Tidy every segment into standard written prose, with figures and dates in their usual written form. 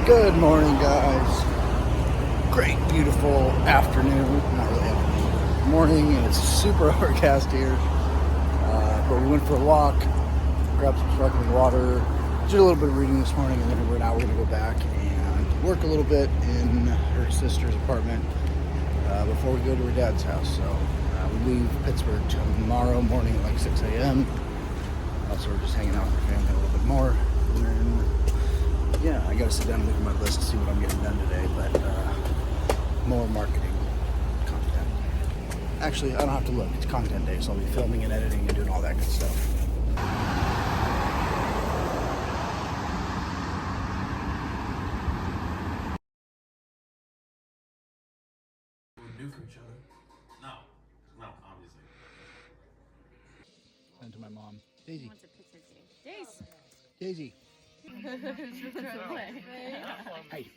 Good morning, guys. Great, beautiful afternoon. Not really afternoon. Morning, and it's super overcast here. But we went for a walk, grabbed some sparkling water, did a little bit of reading this morning, and then now we're going to go back and work a little bit in her sister's apartment before we go to her dad's house. So we leave Pittsburgh tomorrow morning at like 6 a.m. So we're just hanging out with her family a little bit more. And then, yeah, I gotta sit down and look at my list to see what I'm getting done today, but more marketing content. Actually, I don't have to look, it's content day, so I'll be filming and editing and doing all that good stuff. We're new for each other. No, obviously. And to my mom, Daisy. Wants a picture too. Daisy. Hey.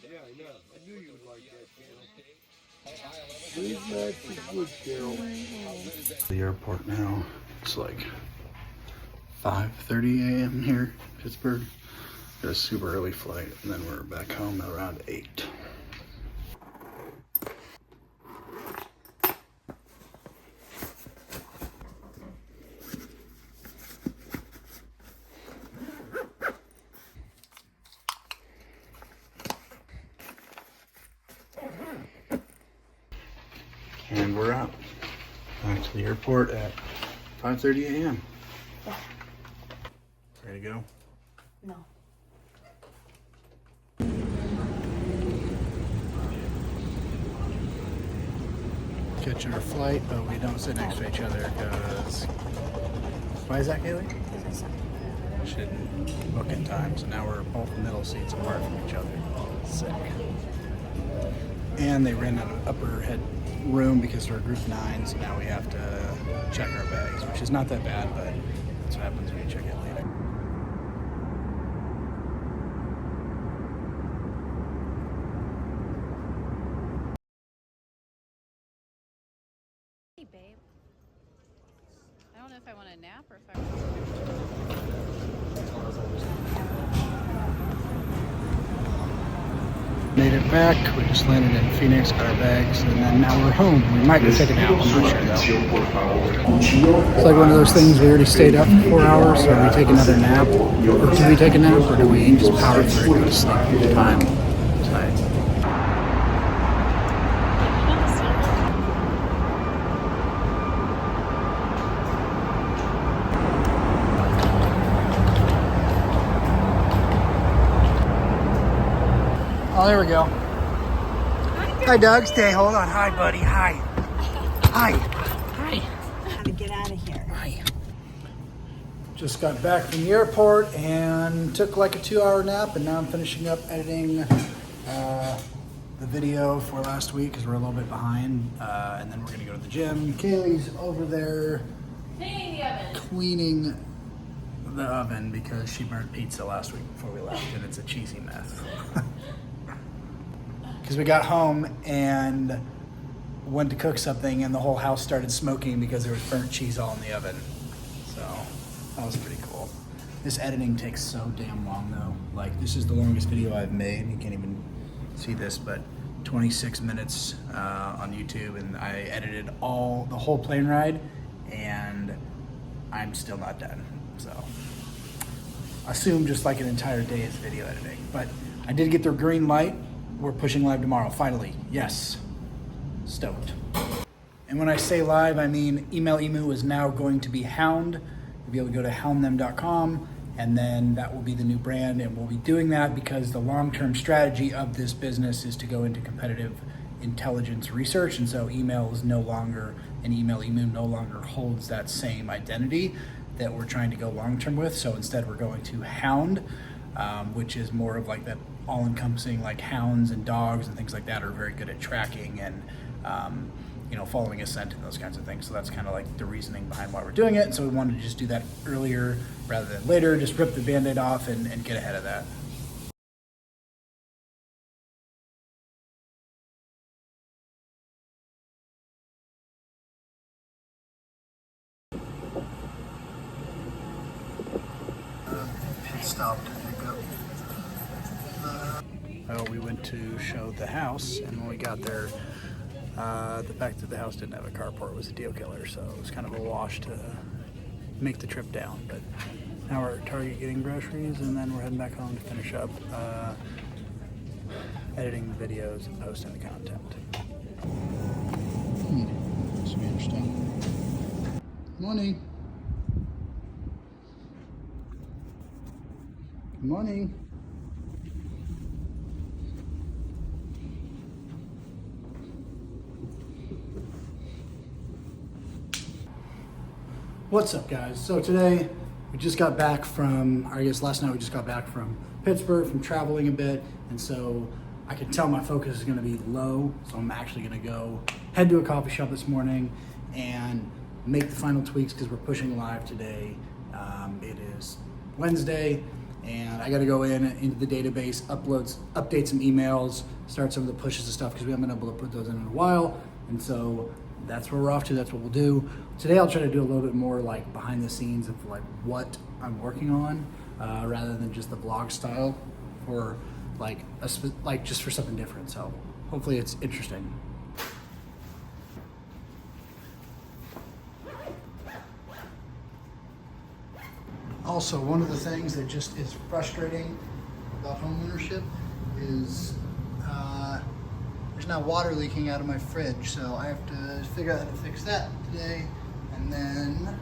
Yeah, I know. I knew you would like that channel. The airport now. It's like 5:30 a.m. here, Pittsburgh. Got a super early flight, and then we're back home at around 8. And we're out back to the airport at 5:30 a.m. Ready to go? No. Catching our flight, but we don't sit next to each other because... Why is that, Kaylee? Should book in time, so now we're both middle seats apart from each other. Sick. And they ran out of upper head room because we're group 9, so now we have to check our bags, which is not that bad, but that's what happens when you check it later. Hey, babe. I don't know if I want a nap or if I... Made it back. We just landed in Phoenix, got our bags, and then now we're home. We might go take a nap. I'm not sure though. It's like one of those things. We already stayed up for 4 hours, so we take another nap, or do we take a nap, or do we just power through and go to sleep time tonight? Oh, there we go. Hi, Doug. Stay. Hold on. Hi, buddy. Hi. Hi. Hi. How to get out of here. Hi. Just got back from the airport and took like a 2-hour nap, and now I'm finishing up editing the video for last week because we're a little bit behind, and then we're gonna go to the gym. Kaylee's over there cleaning the oven because she burnt pizza last week before we left, and it's a cheesy mess. Because we got home and went to cook something, and the whole house started smoking because there was burnt cheese all in the oven. So that was pretty cool. This editing takes so damn long though. Like, this is the longest video I've made. You can't even see this, but 26 minutes on YouTube, and I edited the whole plane ride, and I'm still not done. So assume just like an entire day is video editing. But I did get the green light. We're pushing live tomorrow, finally. Yes. Stoked. And when I say live, I mean Email Emu is now going to be Hound. You'll be able to go to houndthem.com, and then that will be the new brand, and we'll be doing that because the long-term strategy of this business is to go into competitive intelligence research, and so email is no longer, and Email Emu no longer holds that same identity that we're trying to go long-term with. So instead we're going to Hound, which is more of like that all-encompassing, like hounds and dogs and things like that are very good at tracking and following a scent and those kinds of things. So that's kind of like the reasoning behind why we're doing it. So we wanted to just do that earlier rather than later, just rip the Band-Aid off and get ahead of that. stopped to pick up. Well, we went to show the house, and when we got there, the fact that the house didn't have a carport was a deal killer, so it was kind of a wash to make the trip down. But now we're at Target getting groceries, and then we're heading back home to finish up editing the videos and posting the content. This will be interesting. Morning. Good morning. What's up, guys? So today we just got back from, or I guess last night we just got back from Pittsburgh from traveling a bit, and so I can tell my focus is going to be low, so I'm actually going to go head to a coffee shop this morning and make the final tweaks because we're pushing live today. It is Wednesday, and I got to go into the database, update some emails, start some of the pushes and stuff because we haven't been able to put those in a while, and so that's where we're off to. That's what we'll do. Today I'll try to do a little bit more like behind the scenes of like what I'm working on rather than just the vlog style for like just for something different. So hopefully it's interesting. Also, one of the things that just is frustrating about homeownership is there's now water leaking out of my fridge, so I have to figure out how to fix that today. And then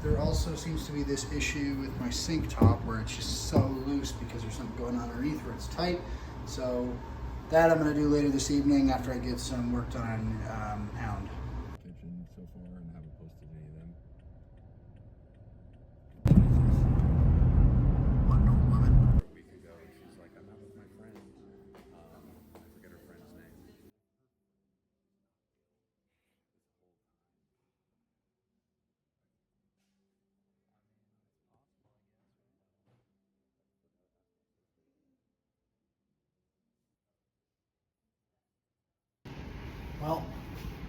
there also seems to be this issue with my sink top where it's just so loose because there's something going on underneath where it's tight. So that I'm gonna do later this evening after I get some work done on Hound. So far and haven't posted any of them. What, no woman? A week ago, she's like, I'm out with my friends. I forget her friend's name. Well,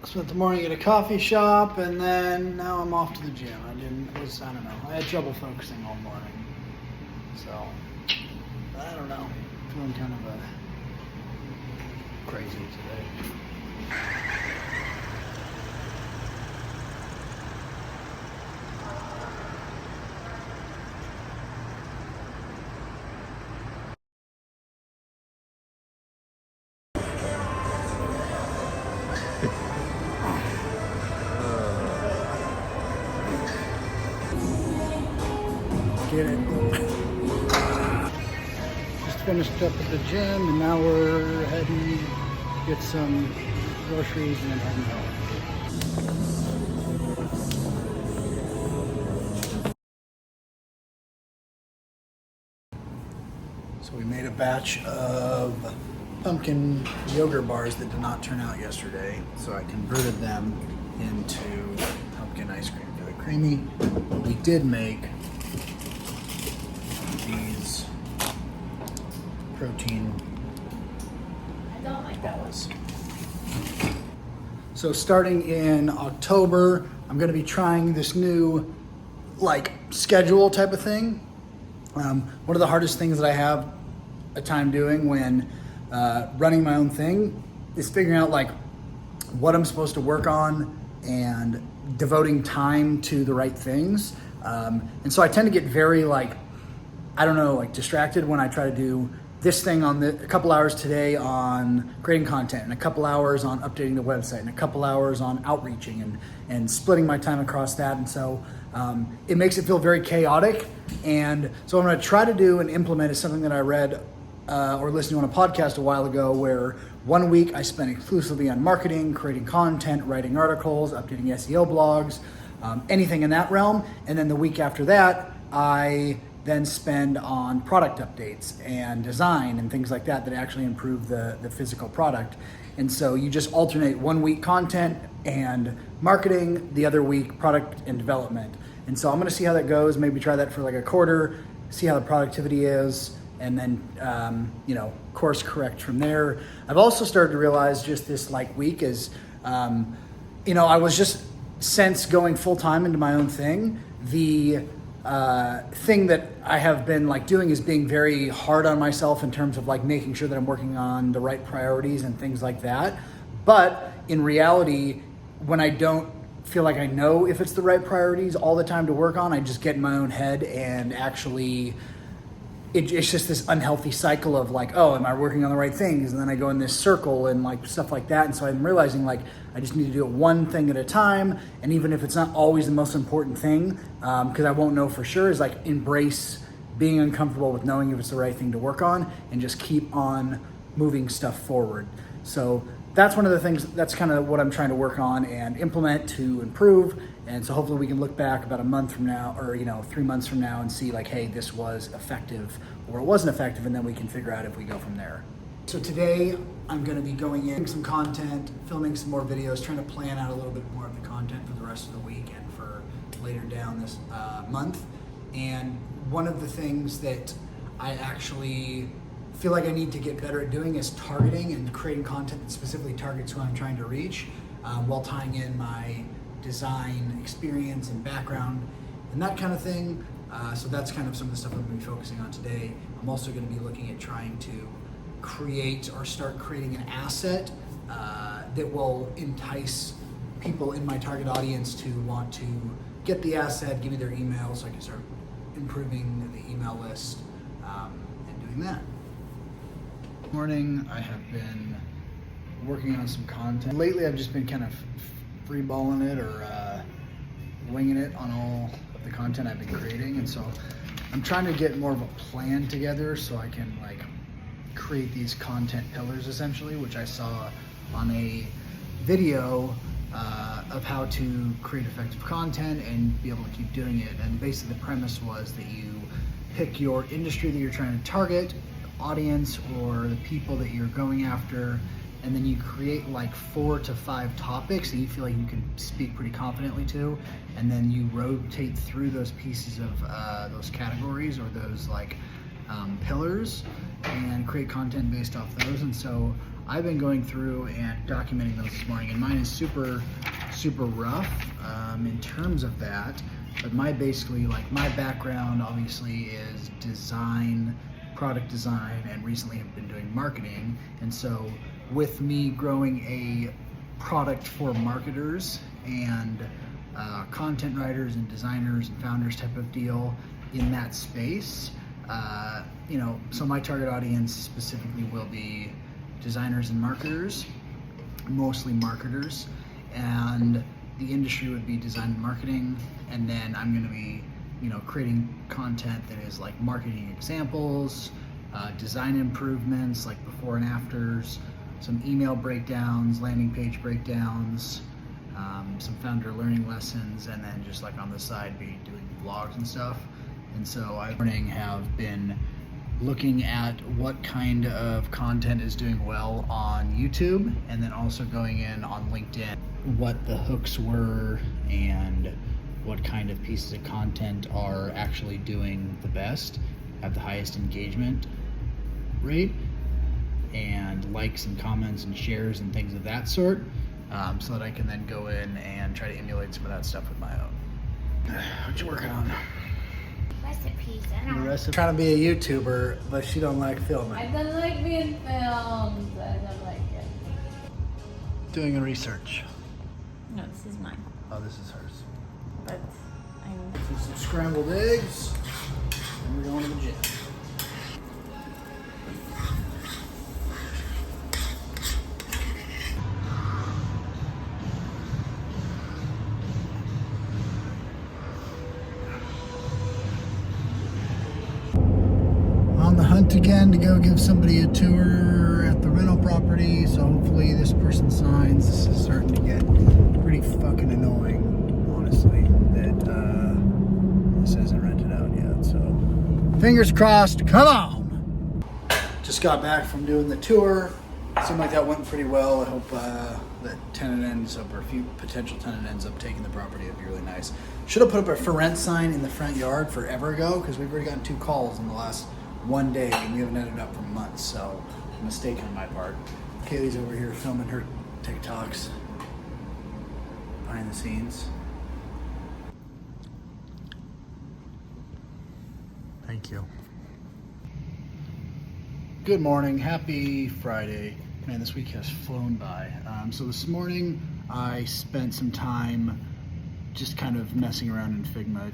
I spent the morning at a coffee shop, and then now I'm off to the gym. I don't know. I had trouble focusing all morning. So, I don't know. Feeling kind of crazy today. Get it. Just finished up at the gym, and now we're heading to get some groceries and then heading home. So we made a batch of pumpkin yogurt bars that did not turn out yesterday, so I converted them into pumpkin ice cream for the creamy. We did make these protein balls. So starting in October, I'm going to be trying this new like schedule type of thing. One of the hardest things that I have a time doing when running my own thing is figuring out like what I'm supposed to work on and devoting time to the right things. And so I tend to get very distracted when I try to do this thing on a couple hours today on creating content and a couple hours on updating the website and a couple hours on outreaching and splitting my time across that. And so it makes it feel very chaotic. And so what I'm gonna try to do and implement is something that I read or listened to on a podcast a while ago where 1 week I spent exclusively on marketing, creating content, writing articles, updating SEO blogs, anything in that realm. And then the week after that, I then spend on product updates and design and things like that actually improve the physical product. And so you just alternate 1 week content and marketing, the other week product and development. And so I'm gonna see how that goes, maybe try that for like a quarter, see how the productivity is, and then course correct from there. I've also started to realize just this week is, I was just, since going full time into my own thing, the thing that I have been like doing is being very hard on myself in terms of like making sure that I'm working on the right priorities and things like that. But in reality, when I don't feel like I know if it's the right priorities all the time to work on, I just get in my own head and actually it's just this unhealthy cycle of like, oh, am I working on the right things? And then I go in this circle and like stuff like that. And so I'm realizing like I just need to do it one thing at a time. And even if it's not always the most important thing, because I won't know for sure, is like embrace being uncomfortable with knowing if it's the right thing to work on and just keep on moving stuff forward. So that's one of the things, that's kind of what I'm trying to work on and implement to improve. And so hopefully we can look back about a month from now or, 3 months from now and see like, hey, this was effective or it wasn't effective. And then we can figure out if we go from there. So today I'm going to be going in some content, filming some more videos, trying to plan out a little bit more of the content for the rest of the week and for later down this month. And one of the things that I actually feel like I need to get better at doing is targeting and creating content that specifically targets who I'm trying to reach, while tying in my design experience and background and that kind of thing. So that's kind of some of the stuff I'm going to be focusing on today. I'm also going to be looking at trying to create or start creating an asset that will entice people in my target audience to want to get the asset, give me their email so I can start improving the email list and doing that. Morning, I have been working on some content. Lately, I've just been kind of freeballing it or winging it on all of the content I've been creating, and so I'm trying to get more of a plan together so I can like create these content pillars essentially, which I saw on a video of how to create effective content and be able to keep doing it. And basically the premise was that you pick your industry that you're trying to target, audience or the people that you're going after, and then you create like 4 to 5 topics that you feel like you can speak pretty confidently to, and then you rotate through those pieces of those categories or those like pillars and create content based off those. And so I've been going through and documenting those this morning, and mine is super rough in terms of that. But my background obviously is design, product design, and recently have been doing marketing. And so with me growing a product for marketers and content writers and designers and founders type of deal in that space, so my target audience specifically will be designers and marketers, mostly marketers, and the industry would be design and marketing. And then I'm going to be creating content that is like marketing examples, design improvements like before and afters, some email breakdowns, landing page breakdowns, some founder learning lessons, and then just like on the side be doing vlogs and stuff. And so I have been looking at what kind of content is doing well on YouTube, and then also going in on LinkedIn, what the hooks were and what kind of pieces of content are actually doing the best, have the highest engagement rate, and likes and comments and shares and things of that sort, so that I can then go in and try to emulate some of that stuff with my own. What you working on? Recipes. Trying to be a YouTuber, but she don't like filming. I don't like being filmed. I don't like it. Doing a research. No, this is mine. Oh, this is hers. But I'm. So some scrambled eggs, and we're going to the gym. On the hunt again to go give somebody a tour at the rental property, so hopefully this person signs. This is starting to get pretty fucking annoying, honestly, that this isn't rented out yet, so fingers crossed. Come on! Just got back from doing the tour. Seemed like that went pretty well. I hope that tenant ends up, or a few potential tenant ends up taking the property. It'd be really nice. Should have put up a for rent sign in the front yard forever ago, because we've already gotten 2 calls in the last one day, and we haven't ended up for months, so a mistake on my part. Kaylee's over here filming her TikToks behind the scenes. Thank you. Good morning. Happy Friday. Man, this week has flown by. So this morning I spent some time just kind of messing around in Figma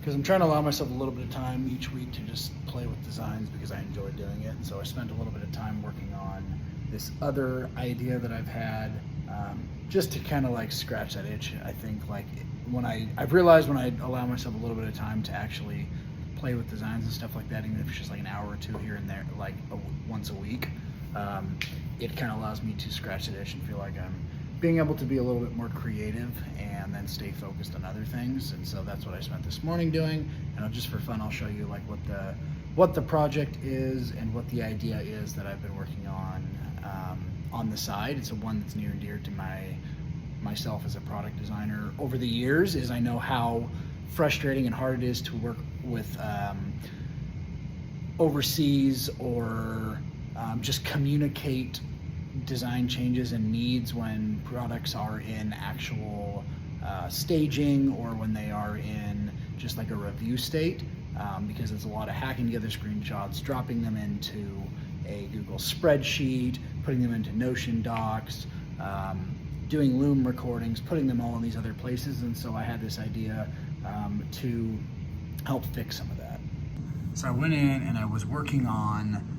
because I'm trying to allow myself a little bit of time each week to just play with designs because I enjoy doing it. And so I spent a little bit of time working on this other idea that I've had just to kind of like scratch that itch. I think like I've realized when I allow myself a little bit of time to actually play with designs and stuff like that, even if it's just like an hour or two here and there, like once a week, it kind of allows me to scratch that itch and feel like I'm being able to be a little bit more creative and then stay focused on other things. And so that's what I spent this morning doing. And just for fun, I'll show you like what the project is and what the idea is that I've been working on the side. It's one that's near and dear to myself as a product designer over the years. Is I know how frustrating and hard it is to work with overseas or just communicate design changes and needs when products are in actual staging or when they are in just like a review state, because it's a lot of hacking together screenshots, dropping them into a Google spreadsheet, putting them into Notion docs, doing Loom recordings, putting them all in these other places. And so I had this idea to help fix some of that. So I went in and I was working on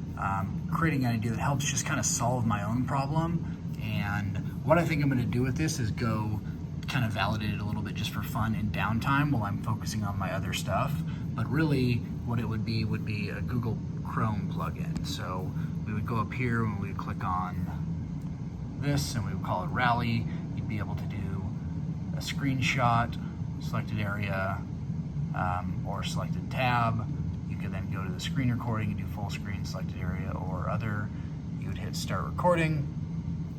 creating an idea that helps just kind of solve my own problem. And what I think I'm going to do with this is go kind of validate it a little bit just for fun in downtime while I'm focusing on my other stuff. But really what it would be a Google Chrome plugin. So we would go up here and we would click on this and we would call it Rally. You'd be able to do a screenshot, selected area, or selected tab. You could then go to the screen recording and do full screen, selected area, or other. You would hit start recording.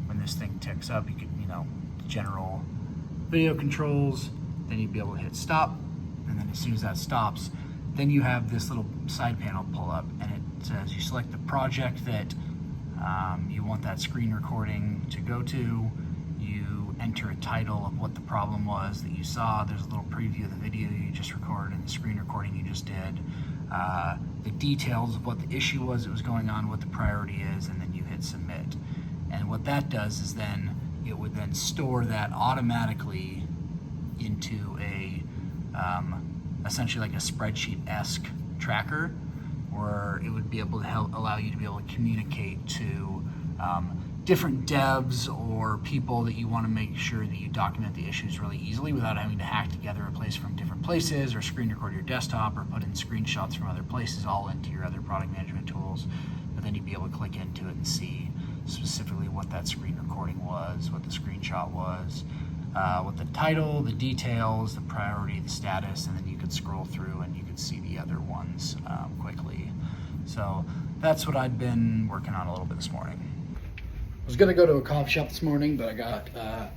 When this thing ticks up, you could, general video controls. Then you'd be able to hit stop. And then as soon as that stops, then you have this little side panel pull up and it says you select the project that you want that screen recording to go to. You enter a title of what the problem was that you saw. There's a little preview of the video you just recorded and the screen recording you just did. The details of what the issue was that was going on, what the priority is, and then you hit submit. And what that does is then it would then store that automatically into a essentially like a spreadsheet-esque tracker, where it would be able to allow you to be able to communicate to different devs or people that you want to make sure that you document the issues really easily without having to hack together a place from different places or screen record your desktop or put in screenshots from other places all into your other product management tools. But then you'd be able to click into it and see specifically what that screen recording was, what the screenshot was, what the title, the details, the priority, the status, and then you could scroll through and you could see the other ones quickly. So that's what I'd been working on a little bit this morning. I was gonna go to a coffee shop this morning, but I got a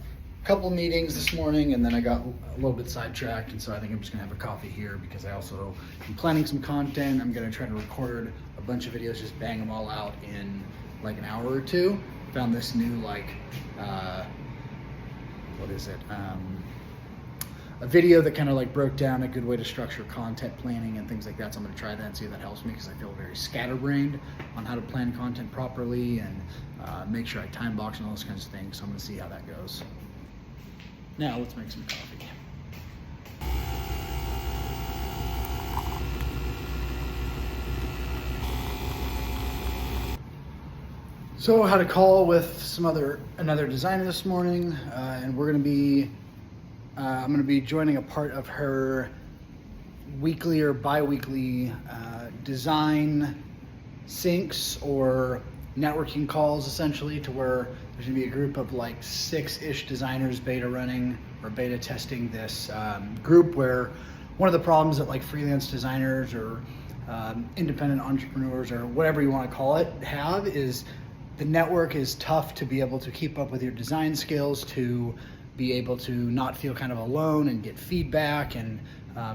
couple meetings this morning and then I got a little bit sidetracked, and so I think I'm just gonna have a coffee here because I also am planning some content. I'm gonna try to record a bunch of videos, just bang them all out in like an hour or two. Found this new a video that kind of like broke down a good way to structure content planning and things like that. So I'm going to try that and see if that helps me, because I feel very scatterbrained on how to plan content properly and make sure I time box and all those kinds of things. So I'm going to see how that goes. Now let's make some coffee. So I had a call with another designer this morning, and we're going to be I'm going to be joining a part of her weekly or bi-weekly design syncs or networking calls, essentially, to where there's going to be a group of like 6-ish designers beta testing this group, where one of the problems that like freelance designers or independent entrepreneurs or whatever you want to call it have is the network is tough to be able to keep up with your design skills, to be able to not feel kind of alone and get feedback and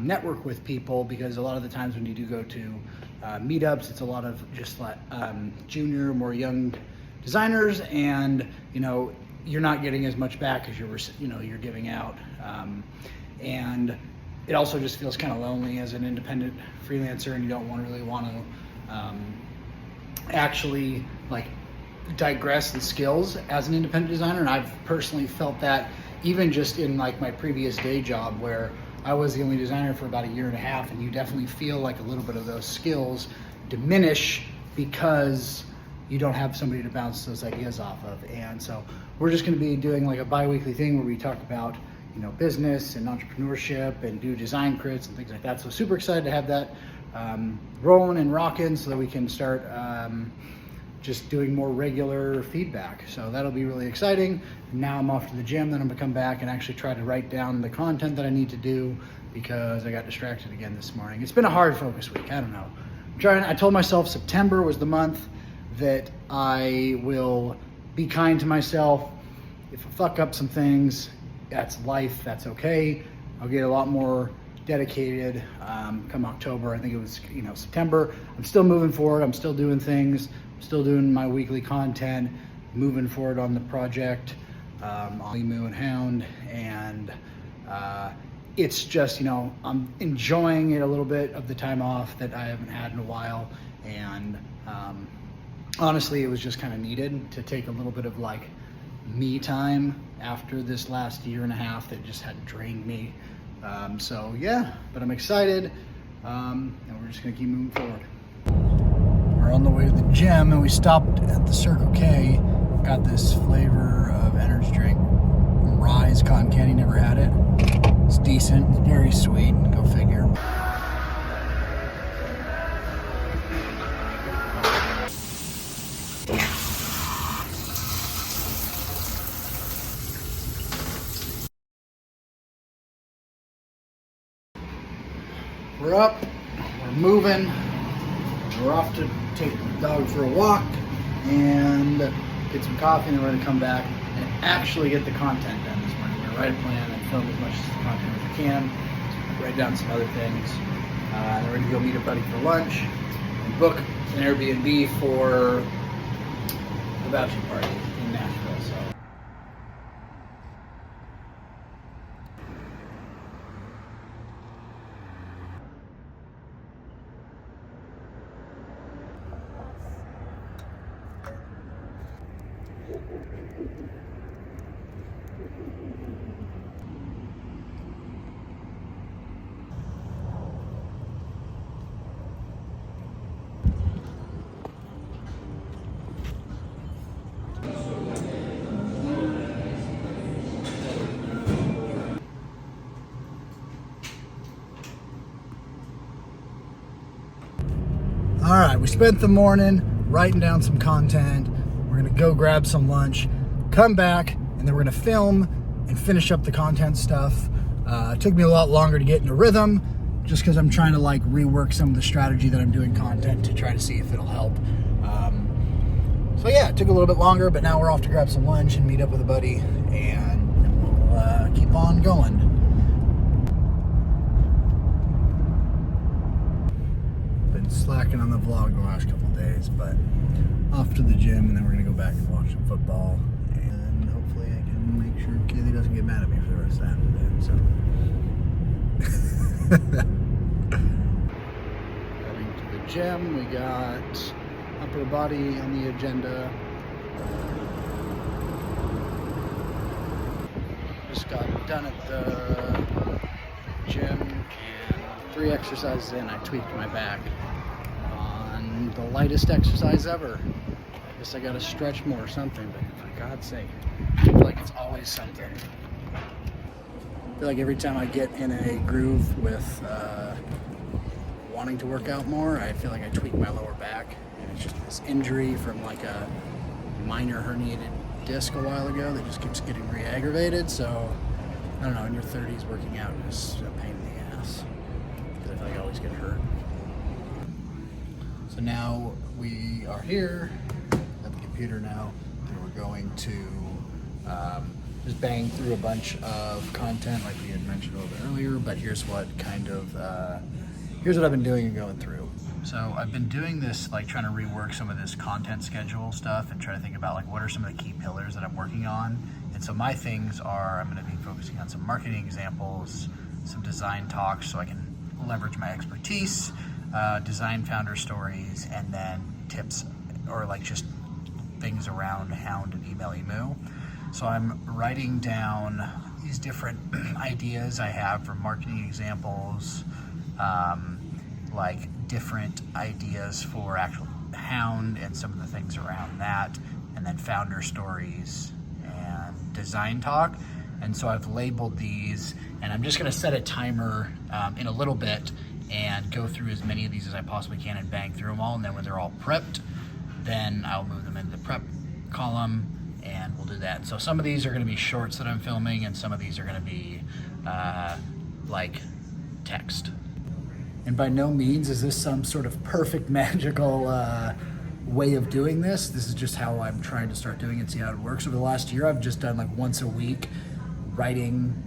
network with people, because a lot of the times when you do go to meetups, it's a lot of just like junior, more young designers, and you're not getting as much back as you're giving out. And it also just feels kind of lonely as an independent freelancer, and you don't really want to actually like digress the skills as an independent designer. And I've personally felt that even just in like my previous day job, where I was the only designer for about a year and a half, and you definitely feel like a little bit of those skills diminish because you don't have somebody to bounce those ideas off of. And so we're just going to be doing like a bi-weekly thing where we talk about, you know, business and entrepreneurship and do design crits and things like that. So super excited to have that rolling and rocking so that we can start just doing more regular feedback. So that'll be really exciting. Now I'm off to the gym, then I'm gonna come back and actually try to write down the content that I need to do because I got distracted again this morning. It's been a hard focus week, I don't know. I told myself September was the month that I will be kind to myself. If I fuck up some things, that's life, that's okay. I'll get a lot more dedicated come October. I think it was, you know, September. I'm still moving forward. I'm still doing things. I'm still doing my weekly content, moving forward on the project, on Emu and Hound. And it's just, you know, I'm enjoying it a little bit of the time off that I haven't had in a while. And honestly, it was just kind of needed to take a little bit of like me time after this last year and a half that just had drained me. So yeah, but I'm excited, and we're just gonna keep moving forward. We're on the way to the gym, and we stopped at the Circle K. Got this flavor of energy drink, Rise cotton candy. Never had it. It's decent. It's very sweet. Go figure. We're up, we're moving, we're off to take the dog for a walk and get some coffee, and then we're gonna come back and actually get the content done this morning. We're gonna write a plan and film as much content as we can, write down some other things, and then we're gonna go meet a buddy for lunch and book an Airbnb for the bachelor party in Nashville. So. All right, we spent the morning writing down some content. We're gonna go grab some lunch, come back, and then we're gonna film and finish up the content stuff. It took me a lot longer to get into rhythm, just because I'm trying to like rework some of the strategy that I'm doing content to try to see if it'll help. So yeah, it took a little bit longer, but now we're off to grab some lunch and meet up with a buddy, and we'll keep on going. Been slacking on the vlog the last couple of days, but off to the gym, and then we're gonna go back and watch some football, and hopefully I can make sure Kaylee doesn't get mad at me for the rest of the afternoon. So heading to the gym, we got upper body on the agenda. Just got done at the gym, and 3 exercises in, I tweaked my back on the lightest exercise ever. I guess I gotta stretch more or something, but for God's sake, I feel like it's always something. I feel like every time I get in a groove with wanting to work out more, I feel like I tweak my lower back, and it's just this injury from like a minor herniated disc a while ago that just keeps getting re-aggravated. So I don't know, in your 30s working out is a pain in the ass, because I feel like I always get hurt. So now we are here at the computer now, and we're going to just bang through a bunch of content like we had mentioned a little bit earlier, but here's what here's what I've been doing and going through. So I've been doing this, like trying to rework some of this content schedule stuff and try to think about like what are some of the key pillars that I'm working on. And so my things are, I'm going to be focusing on some marketing examples, some design talks so I can leverage my expertise, design founder stories, and then tips or like just things around Hound and Email Emu. So I'm writing down these different ideas I have for marketing examples, like different ideas for actual Hound and some of the things around that, and then founder stories and design talk. And so I've labeled these, and I'm just going to set a timer in a little bit and go through as many of these as I possibly can and bang through them all. And then when they're all prepped, then I'll move them into the prep column, and we'll do that. So some of these are going to be shorts that I'm filming, and some of these are going to be like text. And by no means is this some sort of perfect magical way of doing this. This is just how I'm trying to start doing it, see how it works. Over the last year, I've just done like once a week writing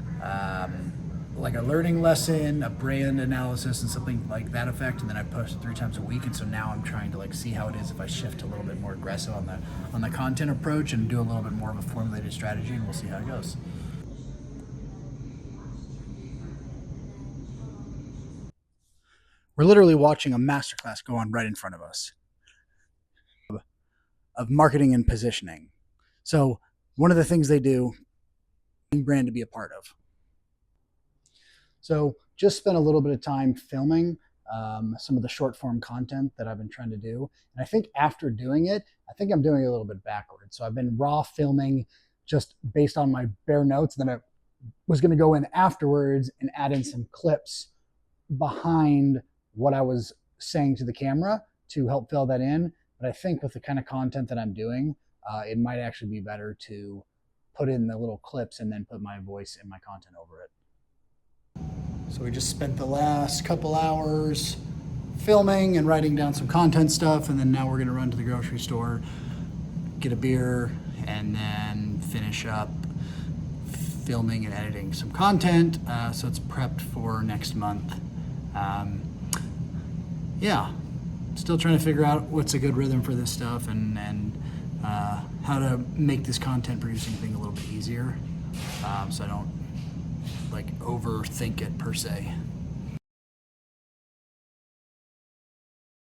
like a learning lesson, a brand analysis, and something like that effect, and then I post 3 times a week. And so now I'm trying to like see how it is if I shift a little bit more aggressive on the content approach and do a little bit more of a formulated strategy, and we'll see how it goes. We're literally watching a masterclass go on right in front of us of marketing and positioning. So one of the things they do, brand to be a part of. So just spent a little bit of time filming some of the short form content that I've been trying to do. And I think after doing it, I think I'm doing it a little bit backwards. So I've been raw filming just based on my bare notes. Then I was going to go in afterwards and add in some clips behind what I was saying to the camera to help fill that in. But I think with the kind of content that I'm doing, it might actually be better to put in the little clips and then put my voice and my content over it. So we just spent the last couple hours filming and writing down some content stuff, and then now we're gonna run to the grocery store, get a beer, and then finish up filming and editing some content, so it's prepped for next month. Yeah, still trying to figure out what's a good rhythm for this stuff, and how to make this content producing thing a little bit easier, so I don't like overthink it per se.